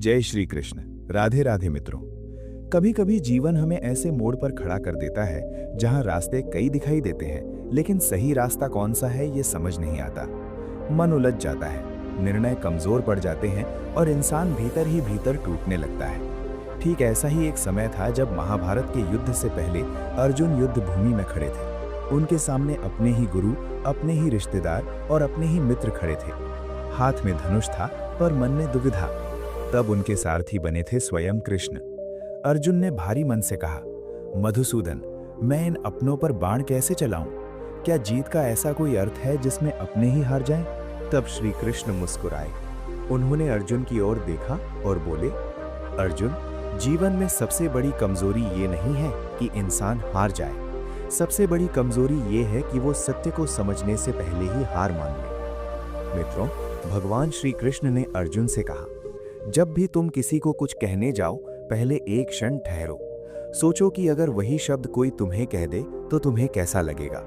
जय श्री कृष्ण। राधे राधे मित्रों। कभी कभी जीवन हमें ऐसे मोड़ पर खड़ा कर देता है जहां रास्ते कई दिखाई देते हैं, लेकिन सही रास्ता कौन सा है ये समझ नहीं आता। मन उलझ जाता है, निर्णय कमजोर पड़ जाते हैं और इंसान भीतर ही भीतर टूटने लगता है। ठीक ऐसा ही एक समय था जब महाभारत के युद्ध से पहले अर्जुन युद्ध भूमि में खड़े थे। उनके सामने अपने ही गुरु, अपने ही रिश्तेदार और अपने ही मित्र खड़े थे। हाथ में धनुष था पर मन में दुविधा। तब उनके सारथी बने थे स्वयं कृष्ण। अर्जुन ने भारी मन से कहा, मधुसूदन, मैं इन अपनों पर बाण कैसे चलाऊं? क्या जीत का ऐसा कोई अर्थ है जिसमें अपने ही हार जाएं? तब श्री कृष्ण मुस्कुराए। उन्होंने अर्जुन की ओर देखा और बोले, अर्जुन, जीवन में सबसे बड़ी कमजोरी ये नहीं है कि इंसान हार जाए। सबसे बड़ी कमजोरी ये है कि वो सत्य को समझने से पहले ही हार मान ले। मित्रों, भगवान श्री कृष्ण ने अर्जुन से कहा, जब भी तुम किसी को कुछ कहने जाओ, पहले एक क्षण ठहरो। सोचो कि अगर वही शब्द कोई तुम्हें कह दे तो तुम्हें कैसा लगेगा,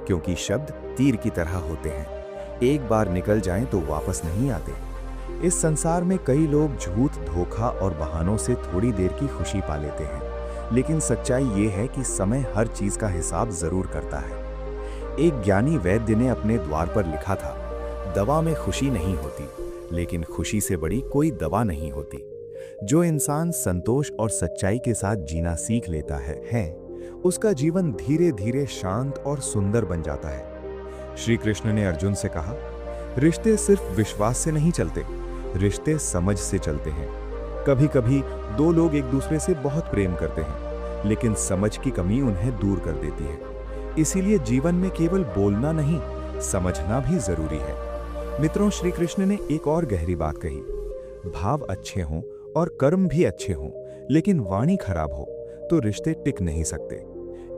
क्योंकि शब्द तीर की तरह होते हैं। एक बार निकल जाएं तो वापस नहीं आते। इस संसार में कई लोग झूठ, धोखा और बहानों से थोड़ी देर की खुशी पा लेते हैं, लेकिन सच्चाई ये है कि समय हर चीज का हिसाब जरूर करता है। एक ज्ञानी वैद्य ने अपने द्वार पर लिखा था, दवा में खुशी नहीं होती, लेकिन खुशी से बड़ी कोई दवा नहीं होती। जो इंसान संतोष और सच्चाई के साथ जीना सीख लेता है, उसका जीवन धीरे धीरे शांत और सुंदर बन जाता है। श्री कृष्ण ने अर्जुन से कहा, रिश्ते सिर्फ विश्वास से नहीं चलते, रिश्ते समझ से चलते हैं। कभी कभी दो लोग एक दूसरे से बहुत प्रेम करते हैं, लेकिन समझ की कमी उन्हें दूर कर देती है। इसीलिए जीवन में केवल बोलना नहीं, समझना भी जरूरी है। मित्रों, श्री कृष्ण ने एक और गहरी बात कही, भाव अच्छे हों और कर्म भी अच्छे हों, लेकिन वाणी खराब हो तो रिश्ते टिक नहीं सकते।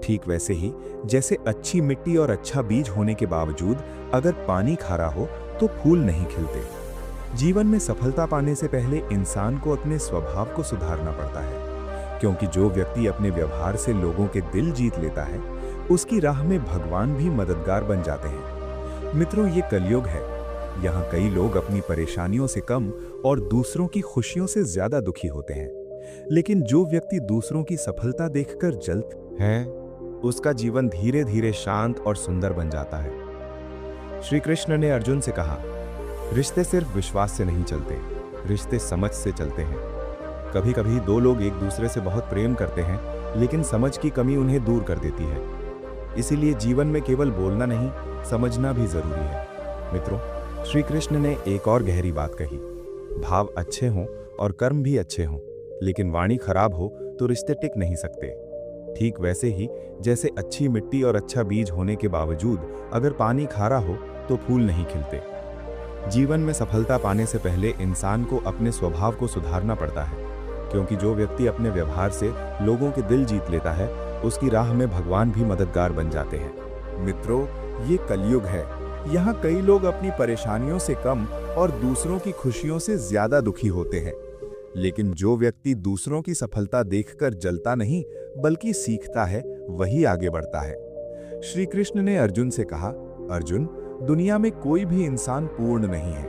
ठीक वैसे ही जैसे अच्छी मिट्टी और अच्छा बीज होने के बावजूद अगर पानी खारा हो तो फूल नहीं खिलते। जीवन में सफलता पाने से पहले इंसान को अपने स्वभाव को सुधारना पड़ता है, क्योंकि जो व्यक्ति अपने व्यवहार से लोगों के दिल जीत लेता है, उसकी राह में भगवान भी मददगार बन जाते हैं। मित्रों, ये कलयुग है। यहाँ कई लोग अपनी परेशानियों से कम और दूसरों की खुशियों से ज्यादा दुखी होते हैं, लेकिन जो व्यक्ति दूसरों की सफलता देखकर जलता है, उसका जीवन धीरे धीरे शांत और सुंदर बन जाता है। श्री कृष्ण ने अर्जुन से कहा, रिश्ते सिर्फ विश्वास से नहीं चलते, रिश्ते समझ से चलते हैं। कभी कभी दो लोग एक दूसरे से बहुत प्रेम करते हैं, लेकिन समझ की कमी उन्हें दूर कर देती है। इसीलिए जीवन में केवल बोलना नहीं, समझना भी जरूरी है। मित्रों, श्री कृष्ण ने एक और गहरी बात कही, भाव अच्छे हों और कर्म भी अच्छे हों, लेकिन वाणी खराब हो तो रिश्ते टिक नहीं सकते। ठीक वैसे ही जैसे अच्छी मिट्टी और अच्छा बीज होने के बावजूद अगर पानी खारा हो तो फूल नहीं खिलते। जीवन में सफलता पाने से पहले इंसान को अपने स्वभाव को सुधारना पड़ता है, क्योंकि जो व्यक्ति अपने व्यवहार से लोगों के दिल जीत लेता है, उसकी राह में भगवान भी मददगार बन जाते हैं। मित्रों, ये कलयुग है। यहाँ कई लोग अपनी परेशानियों से कम और दूसरों की खुशियों से ज्यादा दुखी होते हैं, लेकिन जो व्यक्ति दूसरों की सफलता देखकर जलता नहीं बल्कि सीखता है, वही आगे बढ़ता है। श्री कृष्ण ने अर्जुन से कहा, अर्जुन, दुनिया में कोई भी इंसान पूर्ण नहीं है।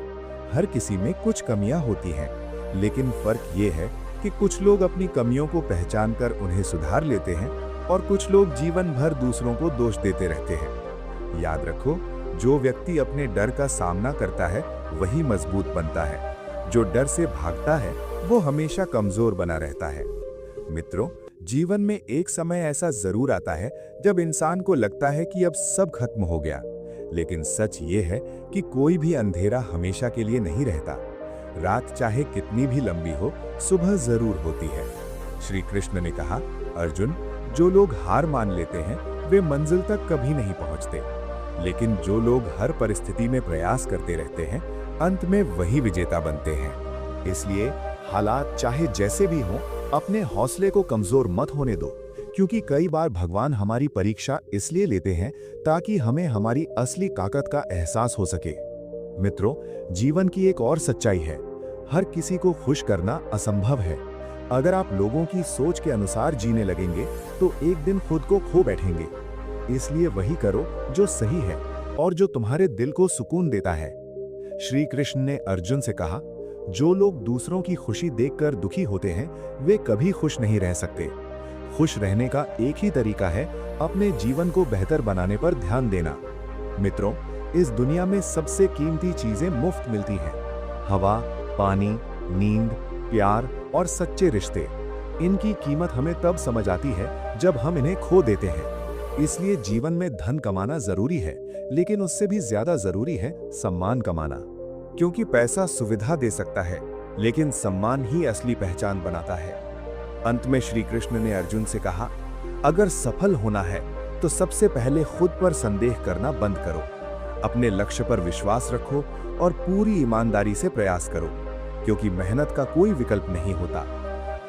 हर किसी में कुछ कमियां होती हैं, लेकिन फर्क ये है कि कुछ लोग अपनी कमियों को पहचान कर उन्हें सुधार लेते हैं और कुछ लोग जीवन भर दूसरों को दोष देते रहते हैं। याद रखो, जो व्यक्ति अपने डर का सामना करता है वही मजबूत बनता है। जो डर से भागता है वो हमेशा कमजोर बना रहता है। मित्रों, जीवन में एक समय ऐसा जरूर आता है जब इंसान को लगता है कि अब सब खत्म हो गया, लेकिन सच ये है कि कोई भी अंधेरा हमेशा के लिए नहीं रहता। रात चाहे कितनी भी लंबी हो, सुबह जरूर होती है। श्री कृष्ण ने कहा, अर्जुन, जो लोग हार मान लेते हैं वे मंजिल तक कभी नहीं पहुंचते, लेकिन जो लोग हर परिस्थिति में प्रयास करते रहते हैं, अंत में वही विजेता बनते हैं। इसलिए हालात चाहे जैसे भी हों, अपने हौसले को कमजोर मत होने दो, क्योंकि कई बार भगवान हमारी परीक्षा इसलिए लेते हैं ताकि हमें हमारी असली ताकत का एहसास हो सके। मित्रों, जीवन की एक और सच्चाई है, हर किसी को खुश करना असंभव है। अगर आप लोगों की सोच के अनुसार जीने लगेंगे तो एक दिन खुद को खो बैठेंगे। इसलिए वही करो जो सही है और जो तुम्हारे दिल को सुकून देता है। श्री कृष्ण ने अर्जुन से कहा, जो लोग दूसरों की खुशी देखकर दुखी होते हैं, वे कभी खुश नहीं रह सकते। खुश रहने का एक ही तरीका है, अपने जीवन को बेहतर बनाने पर ध्यान देना। मित्रों, इस दुनिया में सबसे कीमती चीजें मुफ्त मिलती हैं। हवा, पानी, नींद, प्यार और सच्चे रिश्ते। इनकी कीमत हमें तब समझ आती है जब हम इन्हें खो देते हैं। इसलिए जीवन में धन कमाना जरूरी है, लेकिन उससे भी ज्यादा जरूरी है सम्मान कमाना। क्योंकि पैसा सुविधा दे सकता है, लेकिन सम्मान ही असली पहचान बनाता है। अंत में श्री कृष्ण ने अर्जुन से कहा, अगर सफल होना है तो सबसे पहले खुद पर संदेह करना बंद करो। अपने लक्ष्य पर विश्वास रखो और पूरी ईमानदारी से प्रयास करो, क्योंकि मेहनत का कोई विकल्प नहीं होता।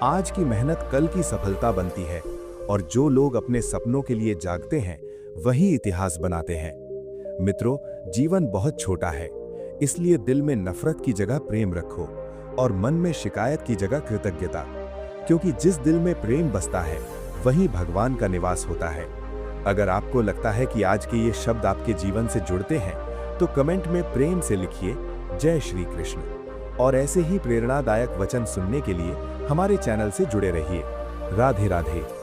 आज की मेहनत कल की सफलता बनती है, और जो लोग अपने सपनों के लिए जागते हैं वही इतिहास बनाते हैं। मित्रों, जीवन बहुत छोटा है, इसलिए दिल में नफरत की जगह प्रेम रखो और मन में शिकायत की जगह कृतज्ञता, क्योंकि जिस दिल में प्रेम बसता है वहीं भगवान का निवास होता है। अगर आपको लगता है कि आज के ये शब्द आपके जीवन से जुड़ते हैं, तो कमेंट में प्रेम से लिखिए जय श्री कृष्ण। और ऐसे ही प्रेरणादायक वचन सुनने के लिए हमारे चैनल से जुड़े रहिए। राधे राधे।